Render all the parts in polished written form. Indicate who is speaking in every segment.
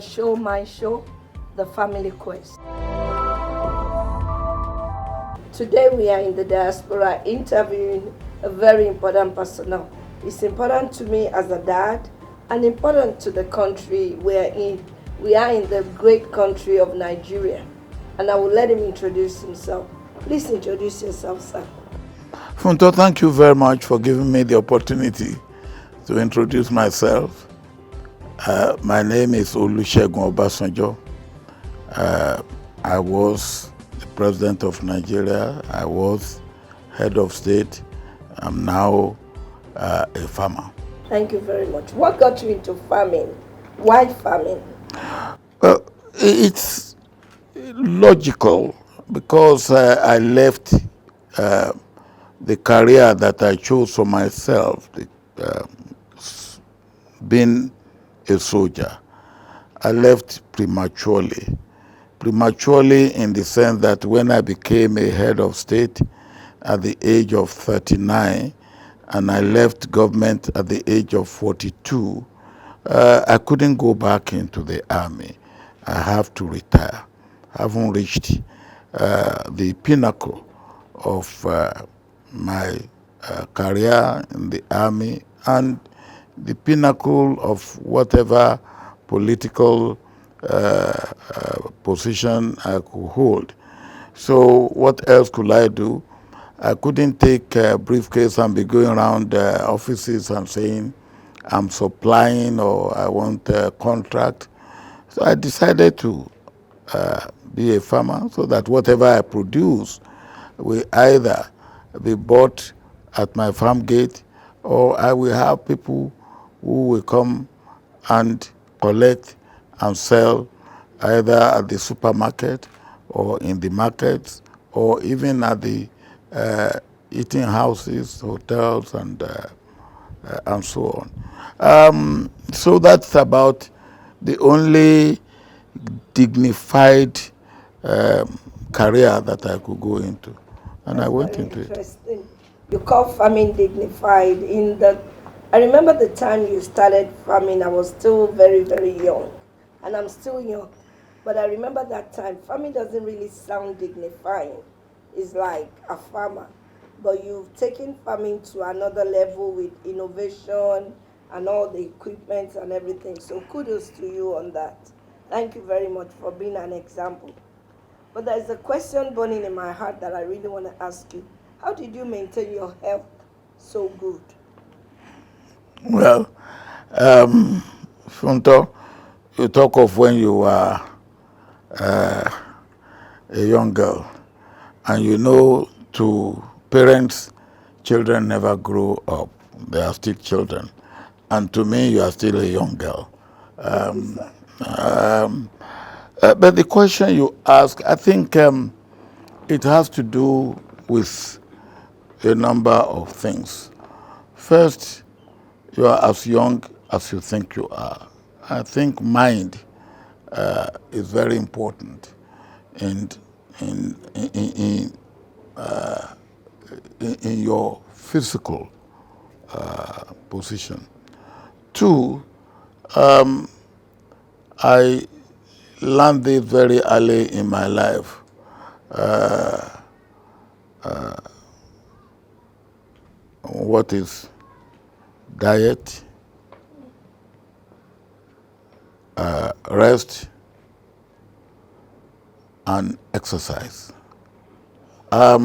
Speaker 1: show, my show, The Family Quest. Today we are in the diaspora interviewing a very important personnel. It's important to me as a dad and important to the country we're in. We are in the great country of Nigeria. And I will let him introduce himself. Please introduce yourself, sir.
Speaker 2: Funto, thank you very much for giving me the opportunity to introduce myself. My name is Olusegun Obasanjo. I was the president of Nigeria. I was head of state. I'm now a farmer.
Speaker 1: Thank you very much. What got you into farming? Why farming?
Speaker 2: Well, it's logical because I left the career that I chose for myself, being a soldier. I left prematurely. Prematurely in the sense that when I became a head of state at the age of 39 and I left government at the age of 42, I couldn't go back into the army. I have to retire. I haven't reached the pinnacle of my career in the army and the pinnacle of whatever political position I could hold. So what else could I do? I couldn't take a briefcase and be going around offices and saying I'm supplying or I want a contract. So I decided to be a farmer so that whatever I produce will either be bought at my farm gate or I will have people who will come and collect and sell either at the supermarket or in the markets or even at the eating houses, hotels, and so on. So that's about the only dignified career that I could go into, and I went into it.
Speaker 1: Interesting. You call farming dignified. I remember the time you started farming. I was still very, very young, and I'm still young. But I remember that time. Farming doesn't really sound dignifying. It's like a farmer, but you've taken farming to another level with innovation and all the equipment and everything. So kudos to you on that. Thank you very much for being an example. But there's a question burning in my heart that I really want to ask you. How did you maintain your health so good?
Speaker 2: Well, Funto, you talk of when you were a young girl, and you know to parents, children never grow up. They are still children. And to me, you are still a young girl. But the question you ask, I think it has to do with a number of things. First, you are as young as you think you are. I think mind is very important in your physical position. Two, I learned this very early in my life. What is diet, rest, and exercise. I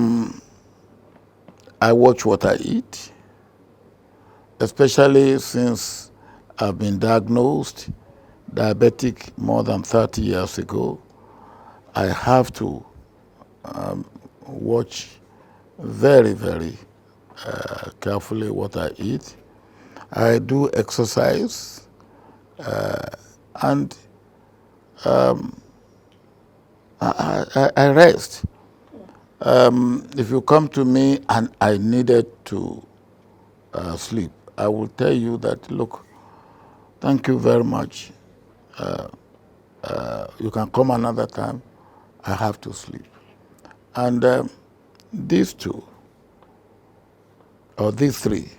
Speaker 2: watch what I eat, especially since I've been diagnosed diabetic more than 30 years ago. I have to watch very, very carefully what I eat. I do exercise and I rest. If you come to me and I needed to sleep, I will tell you that, look, thank you very much. You can come another time. I have to sleep. And these two, or these three,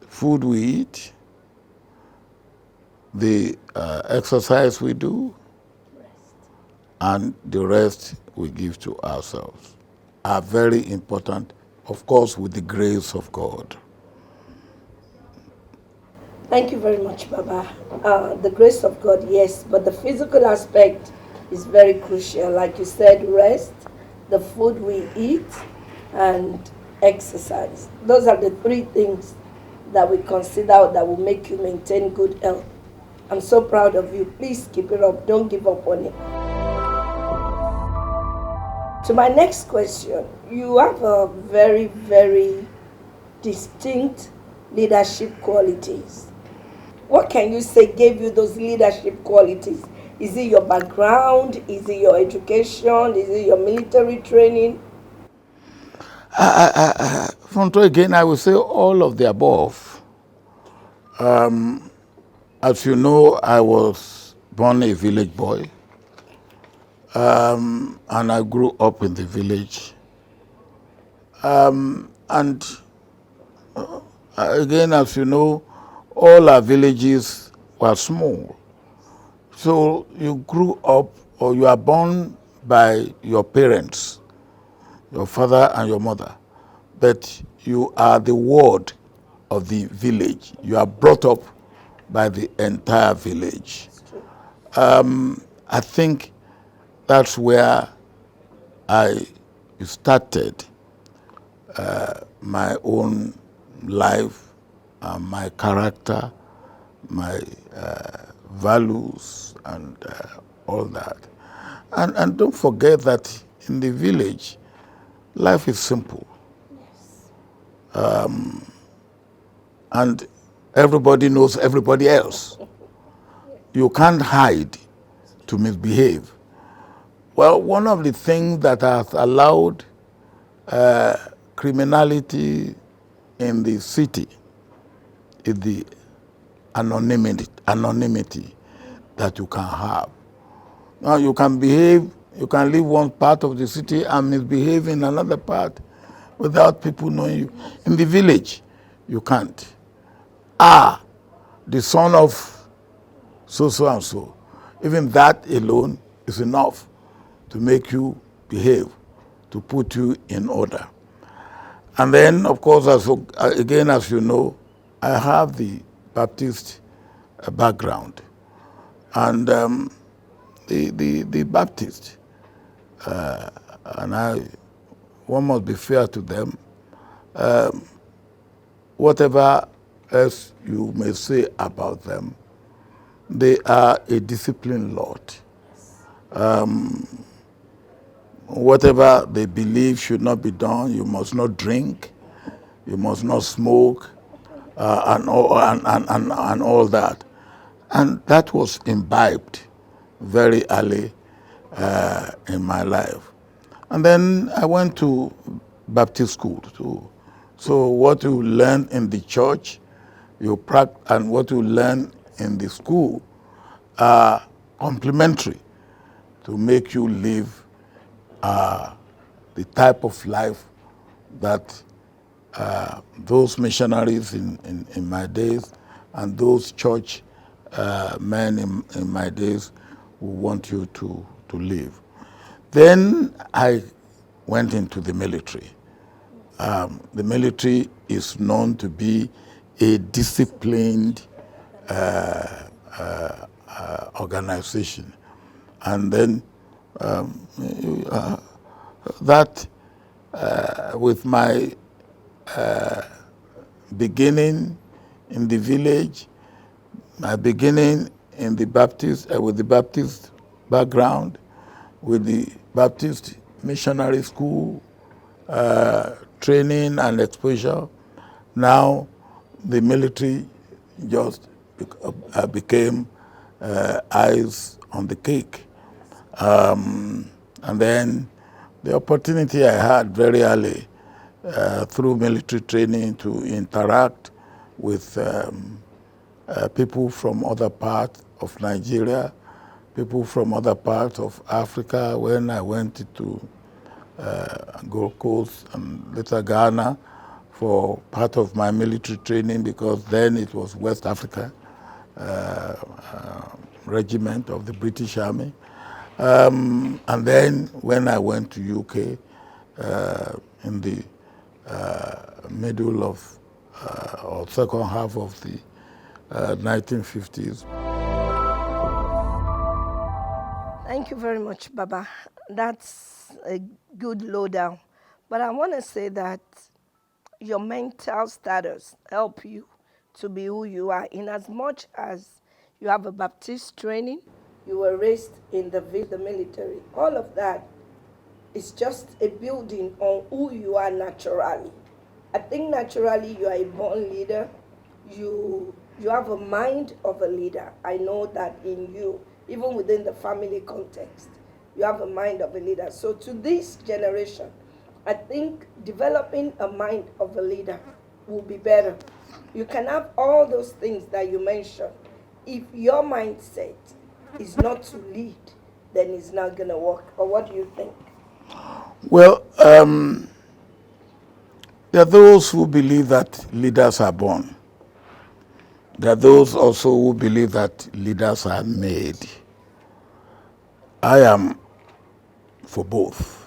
Speaker 2: food we eat, the exercise we do, and the rest we give to ourselves are very important, of course, with the grace of God.
Speaker 1: Thank you very much, Baba. The grace of God, yes, but the physical aspect is very crucial. Like you said, rest, the food we eat, and exercise. Those are the three things that we consider that will make you maintain good health. I'm so proud of you. Please keep it up. Don't give up on it. To my next question, you have a very, very distinct leadership qualities. What can you say gave you those leadership qualities? Is it your background? Is it your education? Is it your military training?
Speaker 2: From to again, I will say all of the above. As you know, I was born a village boy, and I grew up in the village. And again, as you know, all our villages were small. So you grew up, or you are born by your parents, your father and your mother, but you are the ward of the village. You are brought up by the entire village.
Speaker 1: It's true.
Speaker 2: I think that's where I started my own life, my character, my values, and all that. And don't forget that in the village, life is simple. And everybody knows everybody else. You can't hide to misbehave. Well, one of the things that has allowed criminality in the city is the anonymity that you can have. Now you can leave one part of the city and misbehave in another part without people knowing you. In the village, you can't. The son of so and so. Even that alone is enough to make you behave, to put you in order. And then, of course, again, as you know, I have the Baptist background. And the Baptist, and one must be fair to them, whatever else you may say about them, they are a disciplined lot. Whatever they believe should not be done, you must not drink, you must not smoke, and all that. And that was imbibed very early in my life. And then I went to Baptist school too. So what you learn in the church, you practice, and what you learn in the school are complementary to make you live the type of life that those missionaries in my days and those church men in my days who want you to live. Then I went into the military. The military is known to be a disciplined organization. And then that, with my beginning in the village, my beginning in the Baptist, with the Baptist background, with the Baptist missionary school training and exposure, now the military just became eyes on the cake. And then the opportunity I had very early through military training to interact with people from other parts of Nigeria, people from other parts of Africa. When I went to Gold Coast and later Ghana for part of my military training, because then it was West Africa regiment of the British Army. And then when I went to UK in the middle of or second half of the 1950s.
Speaker 1: Thank you very much, Baba. That's a good lowdown. But I want to say that your mental status help you to be who you are. In as much as you have a Baptist training, you were raised in the military. All of that is just a building on who you are naturally. I think naturally you are a born leader. You have a mind of a leader. I know that in you, even within the family context, you have a mind of a leader. So to this generation, I think developing a mind of a leader will be better. You can have all those things that you mentioned. If your mindset is not to lead, then it's not going to work. Or what do you think?
Speaker 2: Well, there are those who believe that leaders are born. There are those also who believe that leaders are made. I am for both.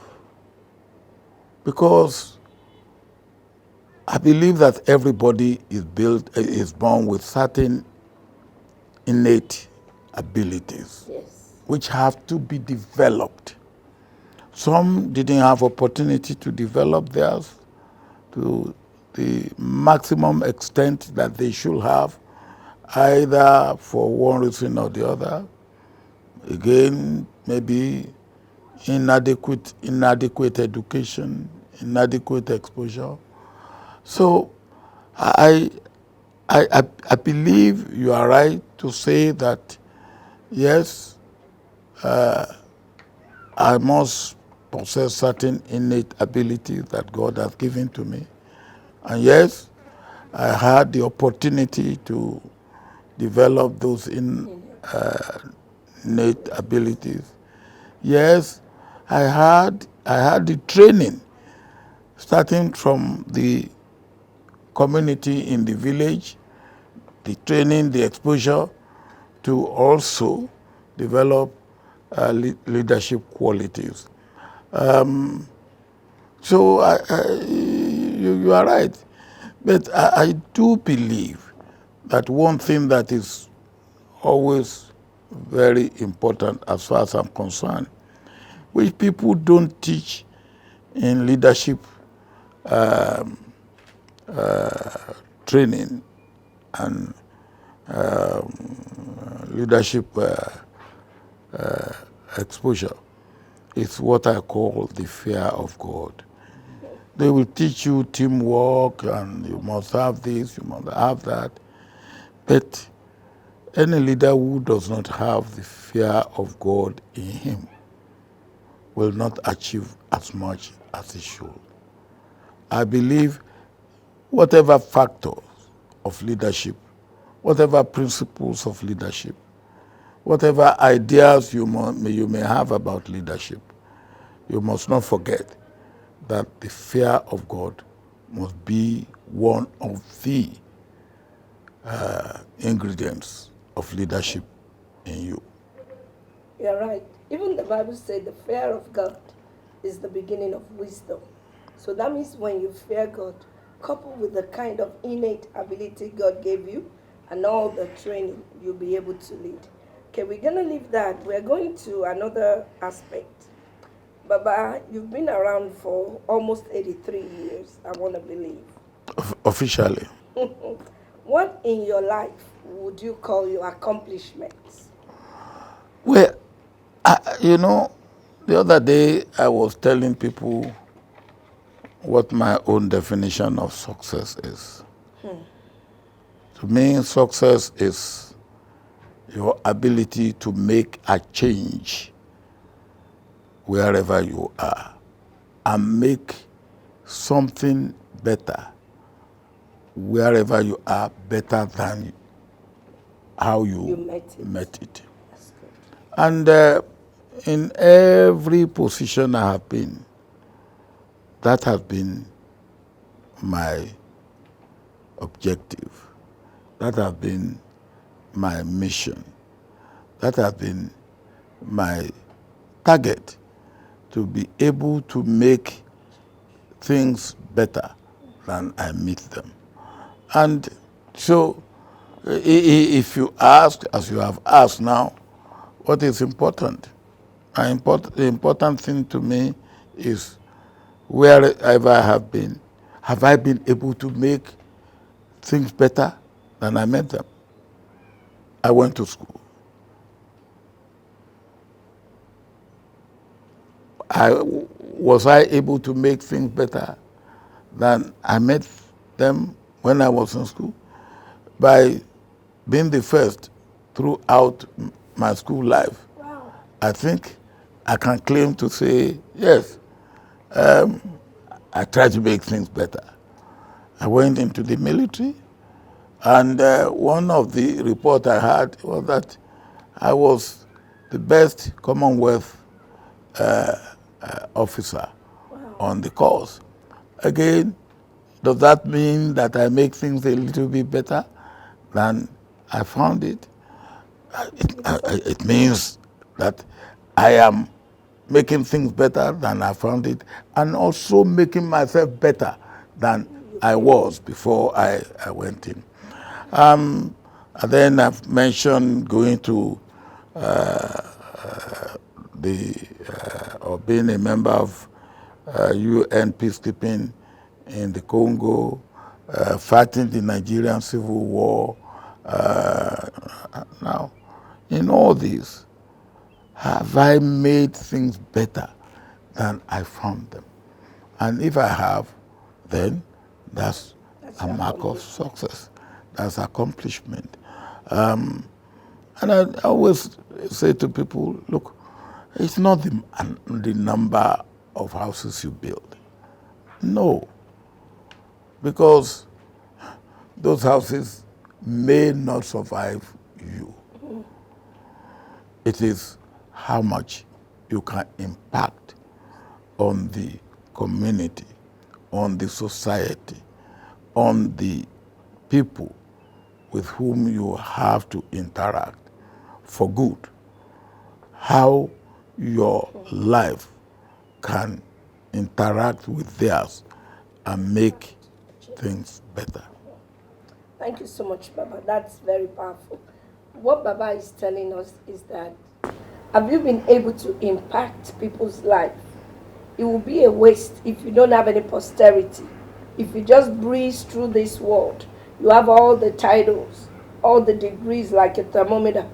Speaker 2: Because I believe that everybody is born with certain innate abilities,
Speaker 1: Yes.
Speaker 2: which have to be developed. Some didn't have opportunity to develop theirs to the maximum extent that they should have, either for one reason or the other. Again, maybe inadequate education, inadequate exposure. So I, I believe you are right to say that, yes, I must possess certain innate abilities that God has given to me. And yes, I had the opportunity to develop those innate abilities. Yes, I had the training, starting from the community in the village, the training, the exposure, to also develop leadership qualities. So you are right. But I do believe that one thing that is always very important as far as I'm concerned, which people don't teach in leadership training and leadership exposure, is what I call the fear of God. They will teach you teamwork and you must have this, you must have that. But any leader who does not have the fear of God in him will not achieve as much as he should. I believe whatever factors of leadership, whatever principles of leadership, whatever ideas you may have about leadership, you must not forget that the fear of God must be one of the ingredients of leadership in you.
Speaker 1: You're right. Even the Bible said the fear of God is the beginning of wisdom. So that means when you fear God, coupled with the kind of innate ability God gave you and all the training, you'll be able to lead. Okay, we're going to leave that. We're going to another aspect. Baba, you've been around for almost 83 years, I want to believe.
Speaker 2: Officially.
Speaker 1: What in your life would you call your accomplishments?
Speaker 2: Well, the other day I was telling people what my own definition of success is. To me, success is your ability to make a change wherever you are and make something better wherever you are, better than how you met it.
Speaker 1: That's good.
Speaker 2: And in every position I have been, that has been my objective. That has been my mission. That has been my target, to be able to make things better than I meet them. And so, if you ask, as you have asked now, what is important? The important thing to me is, wherever I have I been able to make things better than I made them? I went to school. Was I able to make things better than I made them when I was in school? By being the first throughout my school life.
Speaker 1: Wow.
Speaker 2: I think I can claim to say, yes, I tried to make things better. I went into the military, and one of the reports I had was that I was the best Commonwealth officer on the course. Again, does that mean that I make things a little bit better than I found it? It means that I am making things better than I found it, and also making myself better than I was before I went in. And then I've mentioned going to or being a member of UN peacekeeping in the Congo, fighting the Nigerian civil war. Now, in all this, have I made things better than I found them? And if I have, then that's a mark of success. That's accomplishment. And I always say to people, look, it's not the number of houses you build. No. Because those houses may not survive you. It is how much you can impact on the community, on the society, on the people with whom you have to interact for good. How your life can interact with theirs and make things better.
Speaker 1: Thank you so much, Baba. That's very powerful. What Baba is telling us is that, have you been able to impact people's life? It will be a waste if you don't have any posterity. If you just breeze through this world, you have all the titles, all the degrees like a thermometer,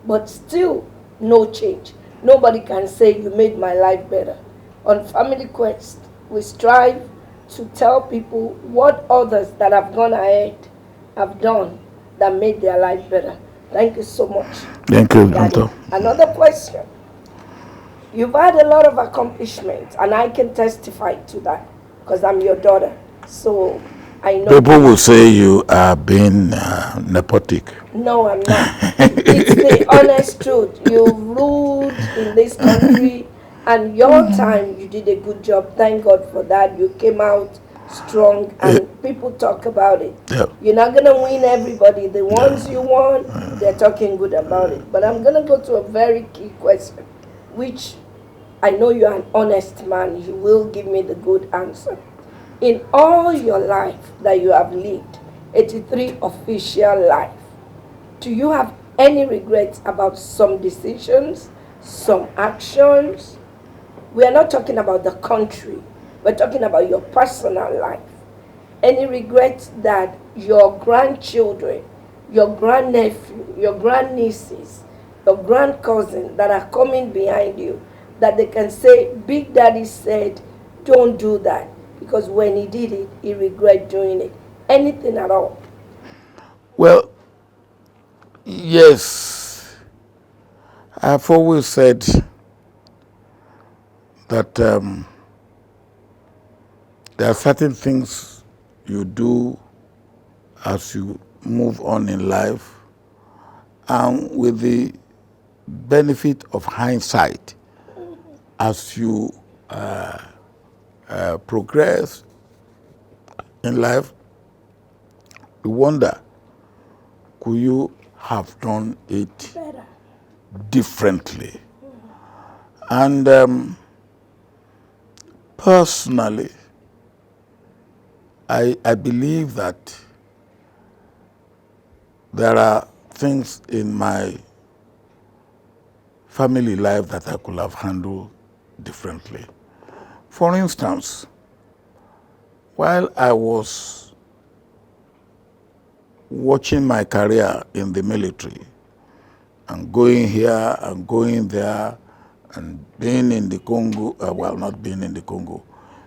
Speaker 1: but still no change. Nobody can say you made my life better. On Family Quest, we strive to tell people what others that have gone ahead have done that made their life better. Thank you so much.
Speaker 2: Thank you,
Speaker 1: Daddy.
Speaker 2: Doctor.
Speaker 1: Another question. You've had a lot of accomplishments, and I can testify to that because I'm your daughter. So I know.
Speaker 2: People will say you are being nepotic.
Speaker 1: No, I'm not. It's the honest truth. You've ruled in this country, and your time you did a good job. Thank God for that. You came out strong, and people talk about it.
Speaker 2: Yeah.
Speaker 1: You're not gonna win everybody. The ones you won, they're talking good about it. But I'm gonna go to a very key question, which I know you're an honest man. You will give me the good answer. In all your life that you have lived, 83 official life, do you have any regrets about some decisions, some actions? We are not talking about the country. We're talking about your personal life. Any regrets that your grandchildren, your grandnephew, your grandnieces, your grandcousin that are coming behind you, that they can say, Big Daddy said, don't do that, because when he did it, he regret doing it. Anything at all?
Speaker 2: Well, yes. I've always said that there are certain things you do as you move on in life, and with the benefit of hindsight, as you progress in life, you wonder, could you have done it
Speaker 1: Better.
Speaker 2: differently. And personally, I believe that there are things in my family life that I could have handled differently. For instance, while I was watching my career in the military and going here and going there and being in the Congo, well, not being in the Congo,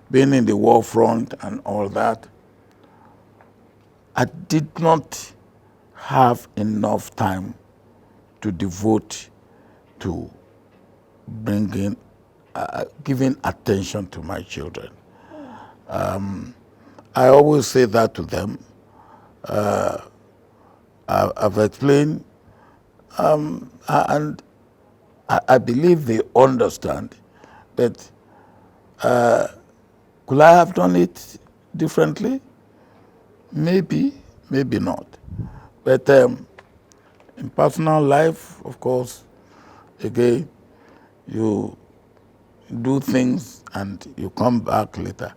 Speaker 2: being in the war front and all that, I did not have enough time to devote to bringing, giving attention to my children. I always say that to them. I've explained, and I believe they understand that could I have done it differently? Maybe, maybe not. But in personal life, of course, again, you do things and you come back later.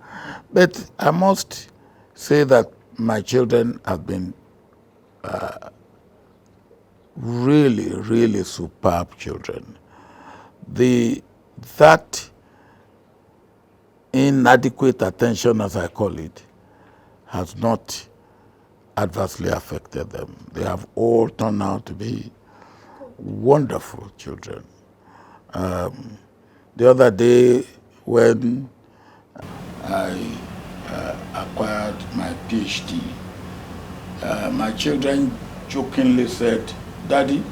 Speaker 2: But I must say that my children have been really, really superb children. That inadequate attention, as I call it, has not adversely affected them. They have all turned out to be wonderful children. The other day, when I acquired my PhD, my children jokingly said, "Daddy,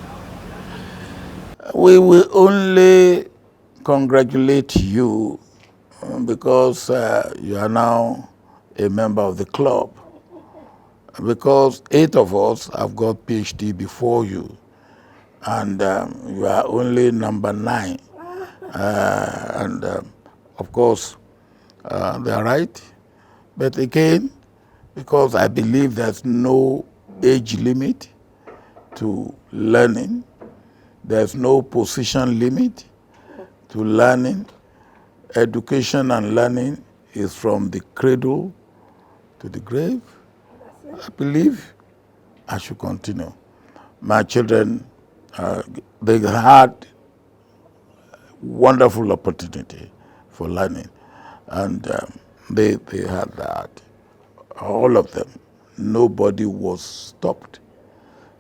Speaker 2: we will only congratulate you because you are now a member of the club. Because 8 of us have got PhD before you, and you are only number 9. And of course, they are right. But again, because I believe there's no age limit to learning, there's no position limit to learning. Education and learning is from the cradle to the grave. I believe I should continue. My children, they had wonderful opportunity for learning, and they had that. All of them. Nobody was stopped.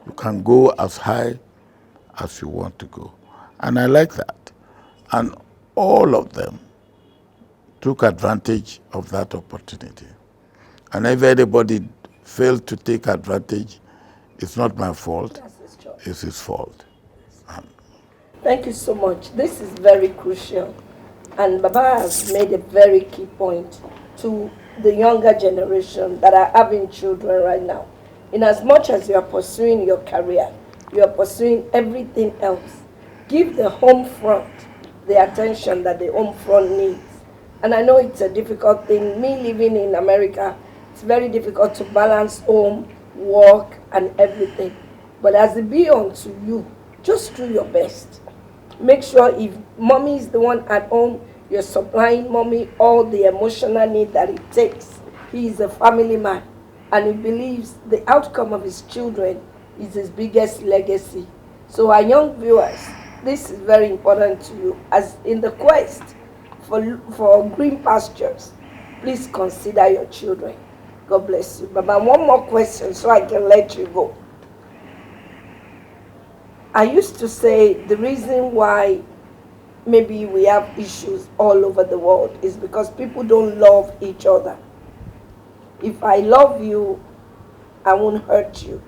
Speaker 2: You can go as high as you want to go. And I like that. And all of them took advantage of that opportunity. And if anybody failed to take advantage, it's not my fault, it's his fault.
Speaker 1: Thank you so much. This is very crucial. And Baba has made a very key point to the younger generation that are having children right now. In as much as you are pursuing your career, you are pursuing everything else. Give the home front the attention that the home front needs. And I know it's a difficult thing. Me living in America, it's very difficult to balance home, work, and everything. But as it be unto you, just do your best. Make sure if mommy is the one at home, you're supplying mommy all the emotional need that it takes. He is a family man, and he believes the outcome of his children is his biggest legacy. So our young viewers, this is very important to you. As in the quest for green pastures, please consider your children. God bless you. Baba, one more question so I can let you go. I used to say the reason why maybe we have issues all over the world is because people don't love each other. If I love you, I won't hurt you.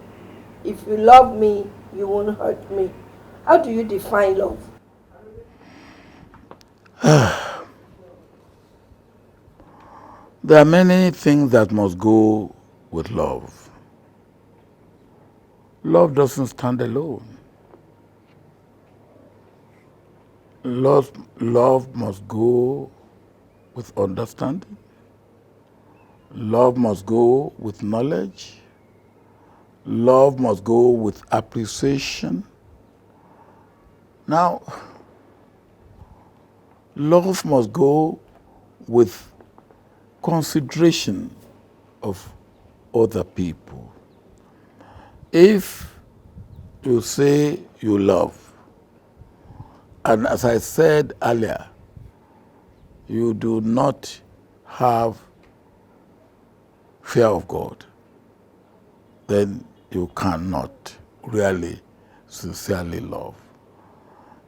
Speaker 1: If you love me, you won't hurt me. How do you define love?
Speaker 2: There are many things that must go with love. Love doesn't stand alone. Love must go with understanding. Love must go with knowledge. Love must go with appreciation. Now, love must go with consideration of other people. If you say you love, and as I said earlier, you do not have fear of God, then you cannot really sincerely love.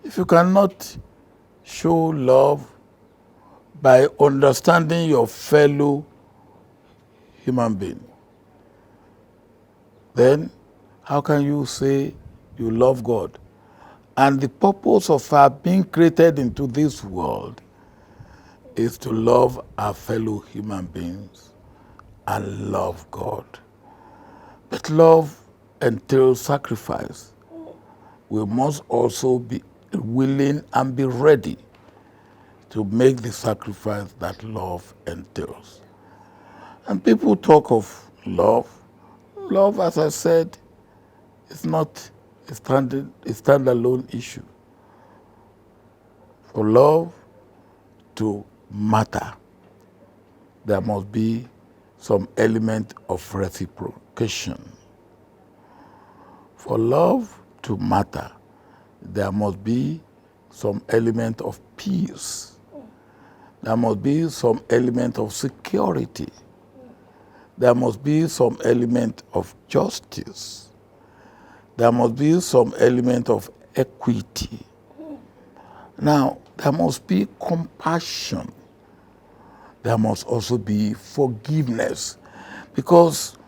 Speaker 2: If you cannot show love by understanding your fellow human being, then how can you say you love God? And the purpose of our being created into this world is to love our fellow human beings and love God. But love entails sacrifice. We must also be willing and be ready to make the sacrifice that love entails. And people talk of love. Love, as I said, is not a standalone issue. For love to matter, there must be some element of reciprocation. For love to matter, there must be some element of peace. There must be some element of security. There must be some element of justice. There must be some element of equity. Now, there must be compassion. There must also be forgiveness. Because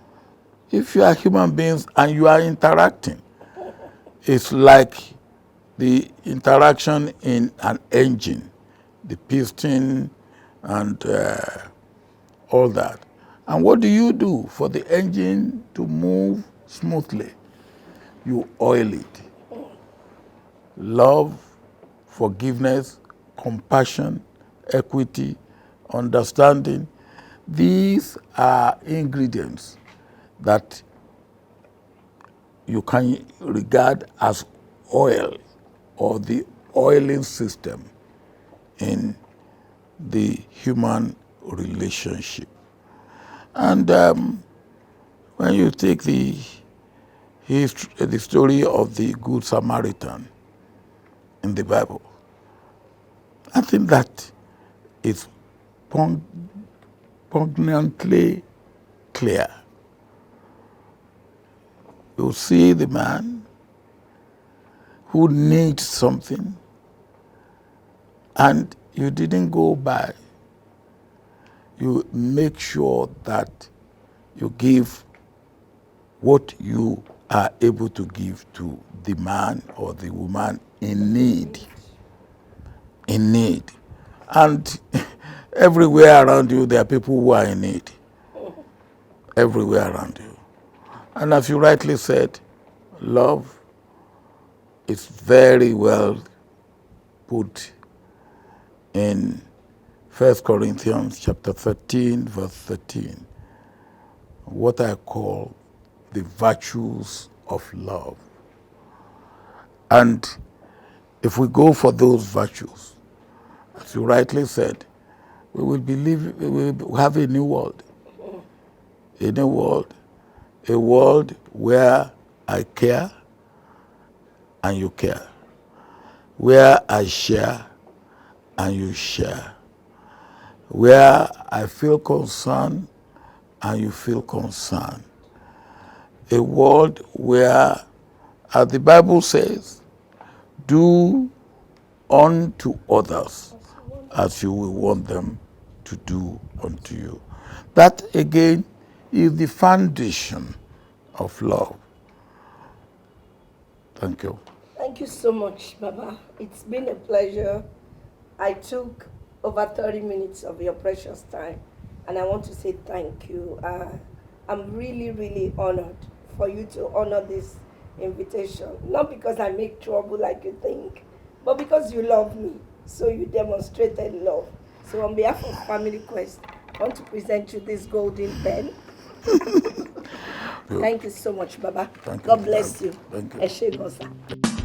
Speaker 2: if you are human beings and you are interacting, it's like the interaction in an engine, the piston and all that. And what do you do for the engine to move smoothly? You oil it. Love, forgiveness, compassion, equity, understanding, these are ingredients that you can regard as oil or the oiling system in the human relationship. And when you take the story of the Good Samaritan in the Bible, I think that is poignantly clear. You see the man who needs something, and you didn't go by. You make sure that you give what you are able to give to the man or the woman in need. In need. And everywhere around you, there are people who are in need. Everywhere around you. And as you rightly said, love is very well put in 1 Corinthians chapter 13, verse 13, what I call the virtues of love. And if we go for those virtues, as you rightly said, we will have a new world. A new world. A world where I care and you care. Where I share and you share. Where I feel concern and you feel concern. A world where, as the Bible says, do unto others as you will want them to do unto you. That again is the foundation of love. Thank you.
Speaker 1: Thank you so much, Baba. It's been a pleasure. I took over 30 minutes of your precious time, and I want to say thank you. I'm really, really honored for you to honor this invitation. Not because I make trouble like you think, but because you love me. So you demonstrated love. So on behalf of Family Quest, I want to present you this golden pen. Thank you so much, Baba.
Speaker 2: Thank you.
Speaker 1: God bless you.
Speaker 2: Thank you.
Speaker 1: Ẹ ṣé gan sir.